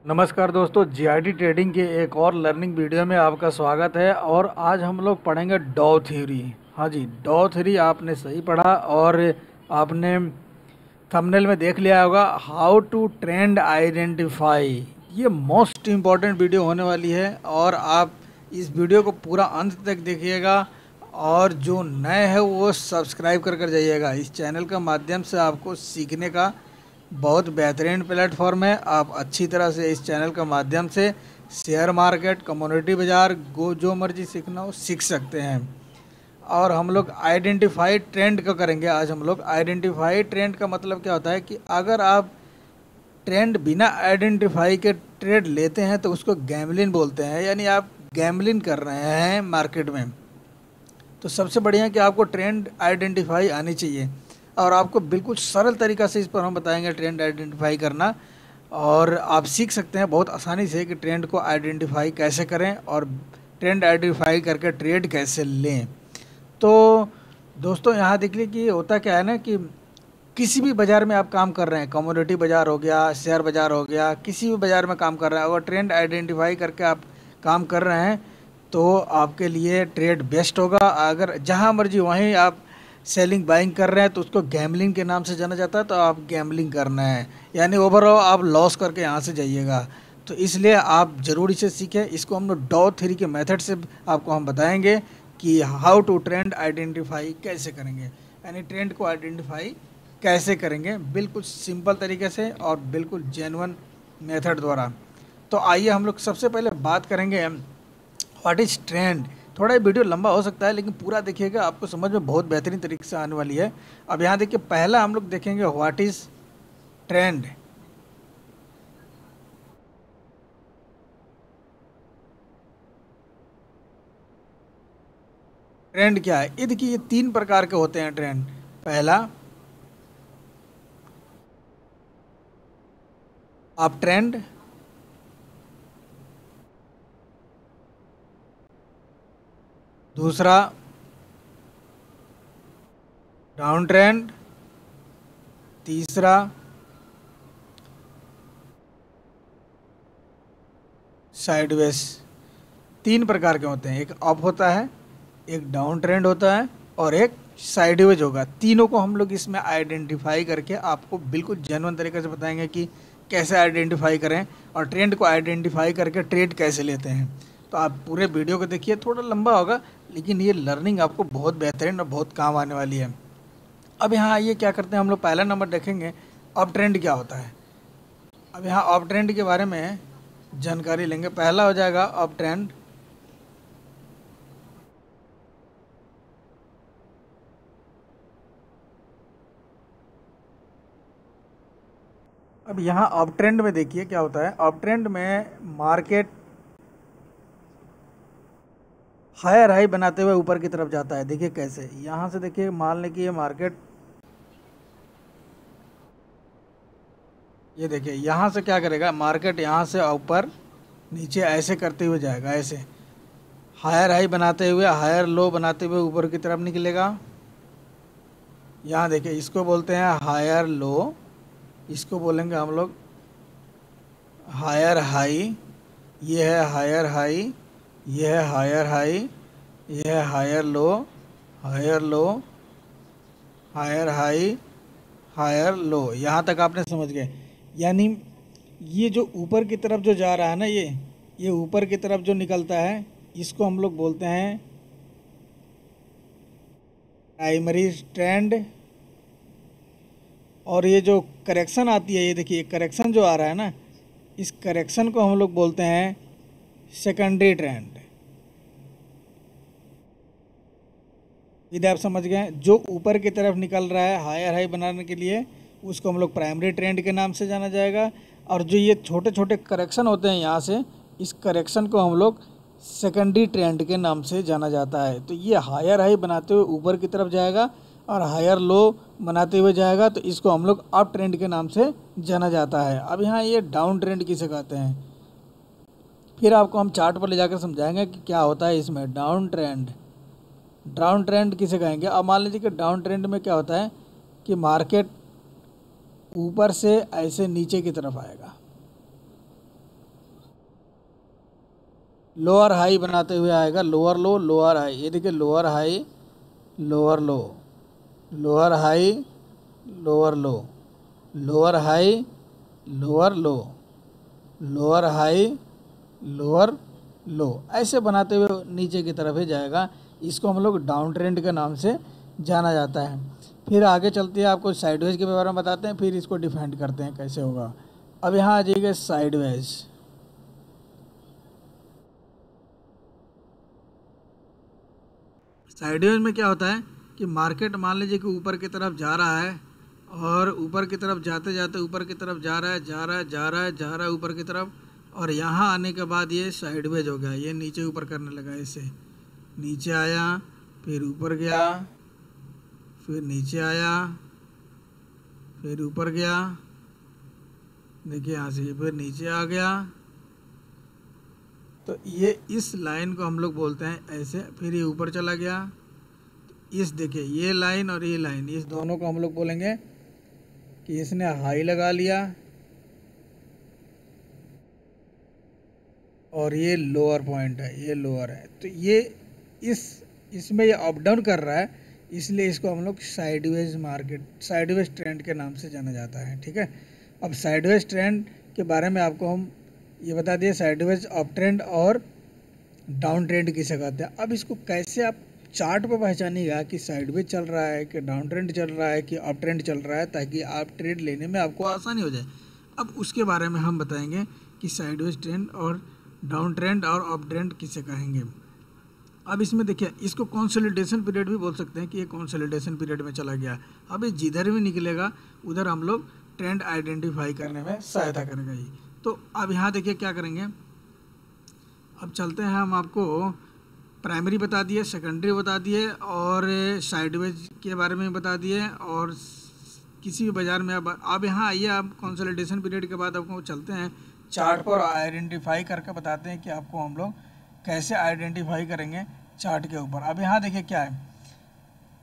नमस्कार दोस्तों, GID trading के एक और लर्निंग वीडियो में आपका स्वागत है। और आज हम लोग पढ़ेंगे डॉ थ्योरी। हाँ जी, डॉ थ्योरी आपने सही पढ़ा और आपने थंबनेल में देख लिया होगा, हाउ टू ट्रेंड आइडेंटिफाई। ये मोस्ट इम्पॉर्टेंट वीडियो होने वाली है और आप इस वीडियो को पूरा अंत तक देखिएगा। और जो नए हैं वो सब्सक्राइब कर कर जाइएगा। इस चैनल का माध्यम से आपको सीखने का बहुत बेहतरीन प्लेटफॉर्म है। आप अच्छी तरह से इस चैनल के माध्यम से शेयर मार्केट, कम्युनिटी बाज़ार, जो मर्जी सीखना हो सीख सकते हैं। और हम लोग आइडेंटिफाई ट्रेंड का करेंगे। आज हम लोग आइडेंटिफाई ट्रेंड का मतलब क्या होता है कि अगर आप ट्रेंड बिना आइडेंटिफाई के ट्रेड लेते हैं तो उसको गैम्बलिंग बोलते हैं, यानी आप गैम्बलिंग कर रहे हैं मार्केट में। तो सबसे बढ़िया है कि आपको ट्रेंड आइडेंटिफाई आनी चाहिए और आपको बिल्कुल सरल तरीक़ा से इस पर हम बताएंगे ट्रेंड आइडेंटिफाई करना। और आप सीख सकते हैं बहुत आसानी से कि ट्रेंड को आइडेंटिफाई कैसे करें और ट्रेंड आइडेंटिफाई करके ट्रेड कैसे लें। तो दोस्तों यहाँ देखिए कि होता क्या है ना कि किसी भी बाज़ार में आप काम कर रहे हैं, कमोडिटी बाज़ार हो गया, शेयर बाज़ार हो गया, किसी भी बाज़ार में काम कर रहे हैं, अगर ट्रेंड आइडेंटिफाई करके आप काम कर रहे हैं तो आपके लिए ट्रेड बेस्ट होगा। अगर जहाँ मर्जी वहीं आप सेलिंग बाइंग कर रहे हैं तो उसको गैम्बलिंग के नाम से जाना जाता है, तो आप गैम्बलिंग करना है, यानी ओवरऑल आप लॉस करके यहाँ से जाइएगा। तो इसलिए आप ज़रूर इसे सीखें। इसको हम लोग डॉ थ्योरी के मेथड से आपको हम बताएंगे कि हाउ टू ट्रेंड आइडेंटिफाई कैसे करेंगे, यानी ट्रेंड को आइडेंटिफाई कैसे करेंगे बिल्कुल सिंपल तरीके से और बिल्कुल जेन्युइन मेथड द्वारा। तो आइए हम लोग सबसे पहले बात करेंगे व्हाट इज़ ट्रेंड। थोड़ा ये वीडियो लंबा हो सकता है लेकिन पूरा देखिएगा, आपको समझ में बहुत बेहतरीन तरीके से आने वाली है। अब यहाँ देखिए, पहला हम लोग देखेंगे व्हाट इज़ ट्रेंड। ट्रेंड क्या है? ये देखिए, ये तीन प्रकार के होते हैं ट्रेंड। पहला, अप ट्रेंड। दूसरा, डाउन ट्रेंड। तीसरा, साइडवेज। तीन प्रकार के होते हैं, एक अप होता है, एक डाउन ट्रेंड होता है और एक साइडवेज होगा। तीनों को हम लोग इसमें आइडेंटिफाई करके आपको बिल्कुल जेन्युइन तरीके से बताएंगे कि कैसे आइडेंटिफाई करें और ट्रेंड को आइडेंटिफाई करके ट्रेड कैसे लेते हैं। तो आप पूरे वीडियो को देखिए, थोड़ा लंबा होगा लेकिन ये लर्निंग आपको बहुत बेहतरीन और बहुत काम आने वाली है। अब यहाँ आइए क्या करते हैं, हम लोग पहला नंबर देखेंगे अप ट्रेंड क्या होता है। अब यहाँ अप ट्रेंड के बारे में जानकारी लेंगे। पहला हो जाएगा अप ट्रेंड। अब यहाँ अप ट्रेंड में देखिए क्या होता है। अप ट्रेंड में मार्केट हायर हाई बनाते हुए ऊपर की तरफ जाता है। देखिए कैसे, यहाँ से देखिए, मान लें कि ये मार्केट, ये देखिए यहाँ से क्या करेगा, मार्केट यहाँ से ऊपर नीचे ऐसे करते हुए जाएगा, ऐसे हायर हाई बनाते हुए, हायर लो बनाते हुए ऊपर की तरफ निकलेगा। यहाँ देखिए, इसको बोलते हैं हायर लो, इसको बोलेंगे हम लोग हायर हाई। ये है हायर हाई, ये है हायर हाई, ये है higher low, higher low, higher high, higher low. यहाँ तक आपने समझ गए। यानी ये जो ऊपर की तरफ जो जा रहा है ना, ये ऊपर की तरफ जो निकलता है, इसको हम लोग बोलते हैं प्राइमरी ट्रेंड। और ये जो करेक्शन आती है, ये देखिए करेक्शन जो आ रहा है ना, इस करेक्शन को हम लोग बोलते हैं सेकेंडरी ट्रेंड। यदि आप समझ गए, जो ऊपर की तरफ निकल रहा है हायर हाई बनाने के लिए, उसको हम लोग प्राइमरी ट्रेंड के नाम से जाना जाएगा। और जो ये छोटे छोटे करेक्शन होते हैं यहाँ से, इस करेक्शन को हम लोग सेकेंडरी ट्रेंड के नाम से जाना जाता है। तो ये हायर हाई बनाते हुए ऊपर की तरफ जाएगा और हायर लो बनाते हुए जाएगा, तो इसको हम लोग अप ट्रेंड के नाम से जाना जाता है। अब यहाँ ये डाउन ट्रेंड किसे कहते हैं, फिर आपको हम चार्ट पर ले जाकर समझाएंगे कि क्या होता है इसमें डाउन ट्रेंड। डाउन ट्रेंड किसे कहेंगे? अब मान लीजिए कि डाउन ट्रेंड में क्या होता है कि मार्केट ऊपर से ऐसे नीचे की तरफ आएगा, लोअर हाई बनाते हुए आएगा, लोअर लो लोअर हाई। ये देखिए लोअर हाई लोअर लो, लोअर हाई लोअर लो, लोअर हाई लोअर लो, लोअर हाई लोअर लो, ऐसे बनाते हुए नीचे की तरफ ही जाएगा। इसको हम लोग डाउन ट्रेंड के नाम से जाना जाता है। फिर आगे चलते हैं, आपको साइडवेज के बारे में बताते हैं, फिर इसको डिफाइन करते हैं कैसे होगा। अब यहाँ आ जाइएगा साइडवेज। साइडवेज में क्या होता है कि मार्केट मान लीजिए कि ऊपर की तरफ जा रहा है, और ऊपर की तरफ जाते जाते ऊपर की तरफ जा रहा है जा रहा है जा रहा है जा रहा है ऊपर की तरफ, और यहाँ आने के बाद ये साइडवेज हो गया, ये नीचे ऊपर करने लगा। ऐसे नीचे आया, फिर ऊपर गया, फिर नीचे आया, फिर ऊपर गया, देखिए यहाँ से फिर नीचे आ गया। तो ये इस लाइन को हम लोग बोलते हैं ऐसे। फिर ये ऊपर चला गया, इस देखिए ये लाइन और ये लाइन, इस दोनों को हम लोग बोलेंगे कि इसने हाई लगा लिया और ये लोअर पॉइंट है, ये लोअर है। तो ये इसमें ये अप डाउन कर रहा है, इसलिए इसको हम लोग साइडवेज मार्केट, साइडवेज ट्रेंड के नाम से जाना जाता है। ठीक है, अब साइडवेज ट्रेंड के बारे में आपको हम ये बता दिए, साइडवेज अप ट्रेंड और डाउन ट्रेंड किसे कहते हैं। अब इसको कैसे आप चार्ट पर पहचानिएगा कि साइडवेज चल रहा है कि डाउन ट्रेंड चल रहा है कि अप ट्रेंड चल रहा है, ताकि आप ट्रेड लेने में आपको आसानी हो जाए। अब उसके बारे में हम बताएंगे कि साइडवेज ट्रेंड और डाउन ट्रेंड और अप ट्रेंड किसे कहेंगे। अब इसमें देखिए, इसको कंसोलिडेशन पीरियड भी बोल सकते हैं कि ये कंसोलिडेशन पीरियड में चला गया। अब ये जिधर भी निकलेगा उधर हम लोग ट्रेंड आइडेंटिफाई करने में सहायता करेगा ये। तो अब यहाँ देखिए क्या करेंगे, अब चलते हैं, हम आपको प्राइमरी बता दिए, सेकेंडरी बता दिए, और साइडवेज के बारे में बता दिए, और किसी भी बाज़ार में अब यहाँ आइए, आप कंसोलिडेशन पीरियड के बाद आपको चलते हैं चार्ट पर आइडेंटिफाई करके बताते हैं कि आपको हम लोग कैसे आइडेंटिफाई करेंगे चार्ट के ऊपर। अब यहाँ देखिए क्या है,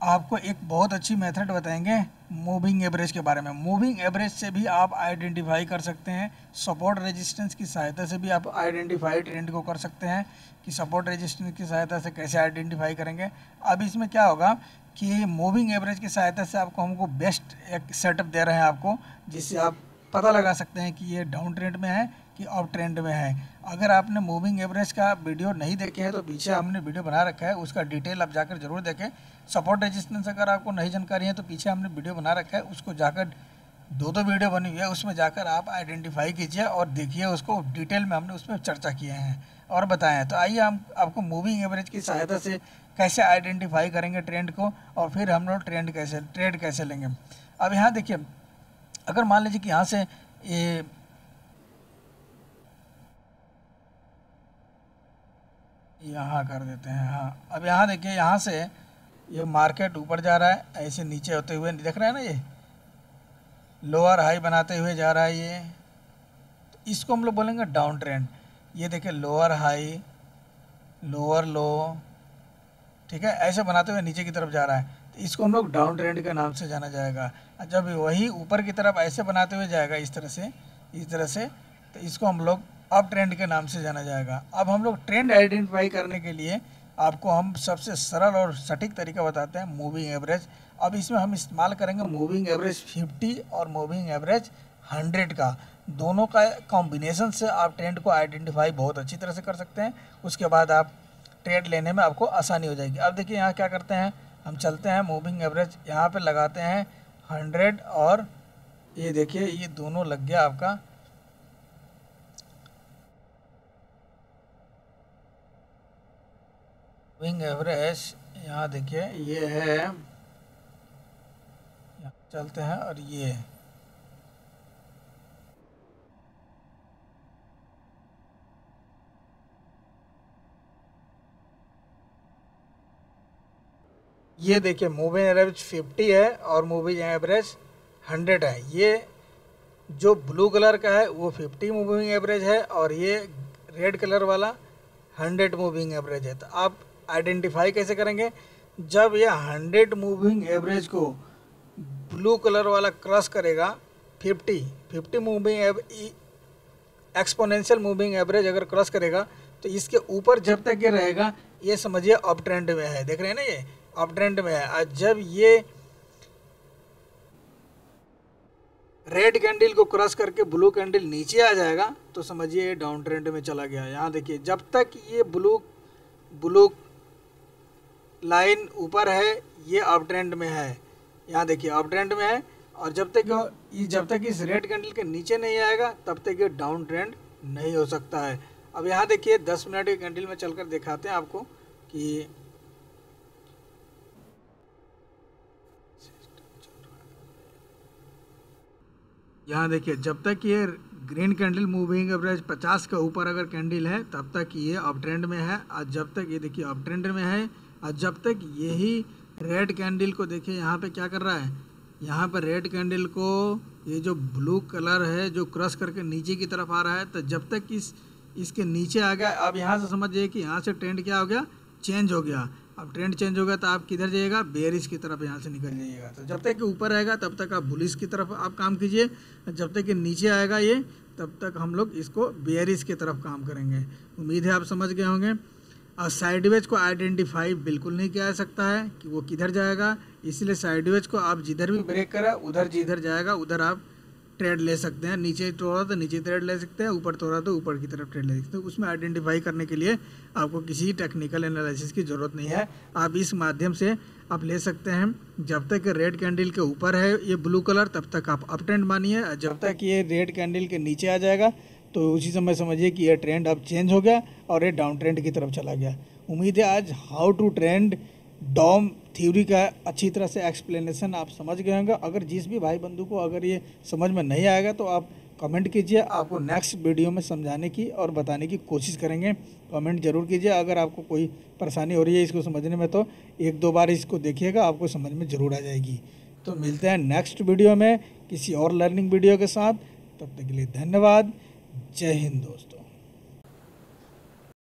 आपको एक बहुत अच्छी मेथड बताएंगे मूविंग एवरेज के बारे में। मूविंग एवरेज से भी आप आइडेंटिफाई कर सकते हैं, सपोर्ट रेजिस्टेंस की सहायता से भी आप आइडेंटिफाई ट्रेंड को कर सकते हैं कि सपोर्ट रेजिस्टेंस की सहायता से कैसे आइडेंटिफाई करेंगे। अब इसमें क्या होगा कि मूविंग एवरेज की सहायता से आपको हमको बेस्ट एक सेटअप दे रहे हैं आपको, जिससे आप पता लगा सकते हैं कि ये डाउन ट्रेंड में है कि अप ट्रेंड में है। अगर आपने मूविंग एवरेज का वीडियो नहीं देखे हैं तो पीछे हमने वीडियो बना रखा है, उसका डिटेल आप जाकर जरूर देखें। सपोर्ट रेजिस्टेंस अगर आपको नहीं जानकारी है तो पीछे हमने वीडियो बना रखा है, उसको जाकर दो वीडियो बनी हुई है, उसमें जाकर आप आइडेंटिफाई कीजिए और देखिए उसको डिटेल में, हमने उसमें चर्चा किए हैं और बताए हैं। तो आइए हम आपको मूविंग एवरेज की सहायता से कैसे आइडेंटिफाई करेंगे ट्रेंड को, और फिर हम लोग ट्रेड कैसे लेंगे। अब यहाँ देखिए, अगर मान लीजिए कि यहाँ से ये यहाँ कर देते हैं, हाँ, अब यहाँ देखिए, यहाँ से ये मार्केट ऊपर जा रहा है, ऐसे नीचे होते हुए देख रहे हैं ना, ये लोअर हाई बनाते हुए जा रहा है ये, तो इसको हम लोग बोलेंगे डाउन ट्रेंड। ये देखिए लोअर हाई लोअर लो, ठीक है, ऐसे बनाते हुए नीचे की तरफ जा रहा है, तो इसको हम लोग डाउन ट्रेंड के नाम से जाना जाएगा। जब वही ऊपर की तरफ ऐसे बनाते हुए जाएगा इस तरह से, तो इसको हम लोग अप ट्रेंड के नाम से जाना जाएगा। अब हम लोग ट्रेंड आइडेंटिफाई करने के लिए आपको हम सबसे सरल और सटीक तरीका बताते हैं, मूविंग एवरेज। अब इसमें हम इस्तेमाल करेंगे मूविंग एवरेज 50 और मूविंग एवरेज 100 का, दोनों का कॉम्बिनेशन से आप ट्रेंड को आइडेंटिफाई बहुत अच्छी तरह से कर सकते हैं। उसके बाद आप ट्रेड लेने में आपको आसानी हो जाएगी। अब देखिए यहाँ क्या करते हैं, हम चलते हैं मूविंग एवरेज यहाँ पे लगाते हैं 100, और ये देखिए ये दोनों लग गया आपका। मूविंग एवरेज यहाँ देखिए ये है, चलते हैं, और ये देखिए मूविंग एवरेज 50 है और मूविंग एवरेज 100 है। ये जो ब्लू कलर का है वो 50 मूविंग एवरेज है, और ये रेड कलर वाला 100 मूविंग एवरेज है। तो आप आइडेंटिफाई कैसे करेंगे, जब ये 100 मूविंग एवरेज को ब्लू कलर वाला क्रॉस करेगा, 50 मूविंग एक्सपोनेंशियल मूविंग एवरेज अगर क्रॉस करेगा, तो इसके ऊपर जब तक ये रहेगा ये समझिए अप ट्रेंड में है, देख रहे हैं ना, ये अप ट्रेंड में है। और जब ये रेड कैंडल को क्रॉस करके ब्लू कैंडल नीचे आ जाएगा तो समझिए ये डाउन ट्रेंड में चला गया। यहाँ देखिए जब तक ये ब्लू लाइन ऊपर है ये अप ट्रेंड में है, यहाँ देखिए अप ट्रेंड में है। और जब तक इस रेड कैंडल के नीचे नहीं आएगा तब तक ये डाउन ट्रेंड नहीं हो सकता है। अब यहाँ देखिए 10 मिनट के कैंडल में चलकर दिखाते हैं आपको कि यहाँ देखिए जब तक ये ग्रीन कैंडल मूविंग एवरेज 50 के ऊपर अगर कैंडल है तब तक ये अप ट्रेंड में है। और जब तक ये देखिए अप ट्रेंड में है, और जब तक यही रेड कैंडल को देखिए यहाँ पे क्या कर रहा है, यहाँ पर रेड कैंडल को ये जो ब्लू कलर है जो क्रॉस करके नीचे की तरफ आ रहा है, तो जब तक इसके नीचे आ गया, अब यहाँ से समझिए कि यहाँ से ट्रेंड क्या हो गया, चेंज हो गया। अब ट्रेंड चेंज हो गया तो आप किधर जाइएगा, बेयरिश की तरफ यहाँ से निकल जाइएगा। तो जब तक ऊपर आएगा तब तक आप बुलिश की तरफ आप काम कीजिए, जब तक ये नीचे आएगा ये तब तक हम लोग इसको बेयरिश की तरफ काम करेंगे। उम्मीद है आप समझ गए होंगे। और साइडवेज को आइडेंटिफाई बिल्कुल नहीं किया जा सकता है कि वो किधर जाएगा, इसलिए साइडवेज को आप जिधर भी ब्रेक करें उधर जिधर जाएगा उधर आप ट्रेड ले सकते हैं। नीचे तोड़ा तो नीचे ट्रेड ले सकते हैं, ऊपर तोड़ा तो ऊपर की तरफ ट्रेड ले सकते हैं। उसमें आइडेंटिफाई करने के लिए आपको किसी टेक्निकल एनालिसिस की ज़रूरत नहीं है, आप इस माध्यम से आप ले सकते हैं। जब तक रेड कैंडल के ऊपर है ये ब्लू कलर तब तक आप अप ट्रेंड मानिए, जब तक ये रेड कैंडल के नीचे आ जाएगा तो उसी समय समझिए कि ये ट्रेंड अब चेंज हो गया और ये डाउन ट्रेंड की तरफ चला गया। उम्मीद है आज how to trend Dow theory का अच्छी तरह से एक्सप्लेनेशन आप समझ गए होंगे। अगर जिस भी भाई बंधु को अगर ये समझ में नहीं आएगा तो आप कमेंट कीजिए, आपको नेक्स्ट वीडियो में समझाने की और बताने की कोशिश करेंगे। कमेंट जरूर कीजिए। अगर आपको कोई परेशानी हो रही है इसको समझने में तो 1-2 बार इसको देखिएगा, आपको समझ में ज़रूर आ जाएगी। तो मिलते हैं नेक्स्ट वीडियो में किसी और लर्निंग वीडियो के साथ, तब तक के लिए धन्यवाद। जय हिंद दोस्तों।